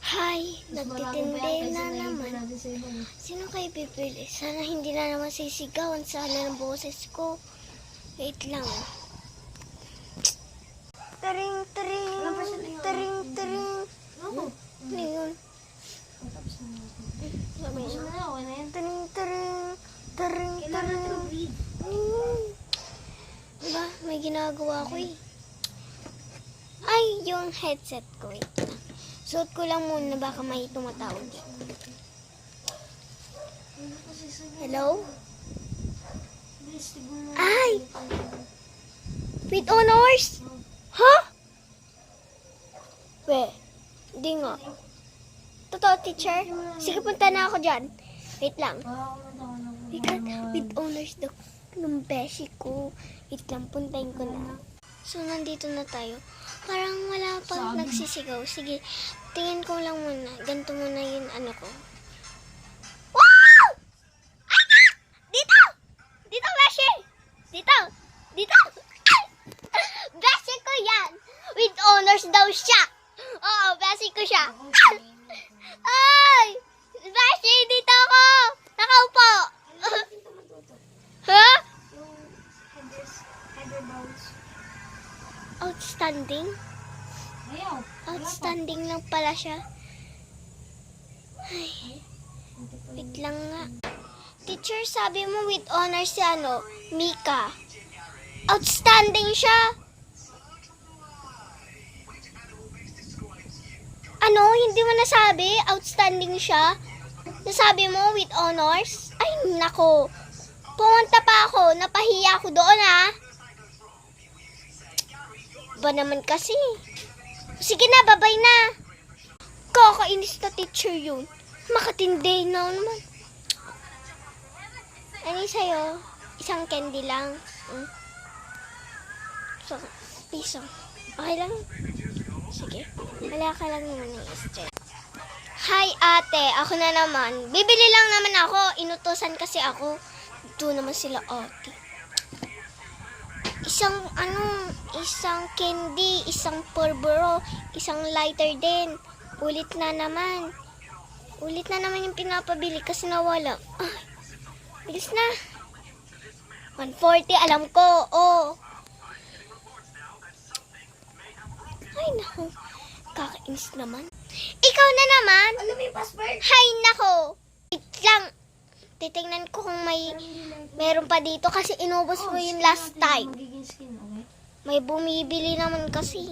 Hi, nagtitindi na naman. Sino kayo pipili? Sana hindi na naman sisigawan sana ng boses ko. Wait lang. Taring, taring, taring, taring. Ano yun? Taring, taring, taring, taring. Diba? May ginagawa ko eh. Ay, yung headset ko. Wait lang. Suot ko lang muna, baka may tumatawag. Hello? Ay! With honors? Ha? Hindi nga. Totoo, teacher? Sige, punta na ako dyan. Wait lang. With honors daw ng beshi ko. Wait lang, puntahin ko na. So, nandito na tayo. Parang wala pang nagsisigaw. Sige, tingin ko lang muna. Ganito muna yung ano ko. Wow! Ah! Dito! Dito, Beshi! Dito! Dito! Beshi ko yan! With honors daw siya! Oo, Beshi ko siya! Ay! Beshi, dito ako! Nakaupo! Ha? Outstanding? Outstanding lang pala siya. Ay, wait lang nga. Teacher, sabi mo with honors si Mika. Outstanding siya. Ano? Hindi mo nasabi? Outstanding siya? Nasabi mo with honors? Ay, nako. Pumunta pa ako. Napahiya ako doon, ha? Ba naman kasi. Sige na, babay na. Kakainis na teacher yun. Makatindi na naman. Ano sa'yo? Isang candy lang. So, piso. Okay lang? Sige. Wala ka lang naman ng stress. Hi ate, ako na naman. Bibili lang naman ako. Inutusan kasi ako. Ito naman sila ate. Isang candy, isang Purboro, isang lighter din. Ulit na naman yung pinapabili kasi nawala. Ay, bilis na. 140, alam ko. Oh. Ay, naku. Kakainis naman. Ikaw na naman. Ano may password? Hay, nako. Wait lang. Titingnan ko kung meron pa dito kasi inubos mo yung last time. May bumibili naman kasi.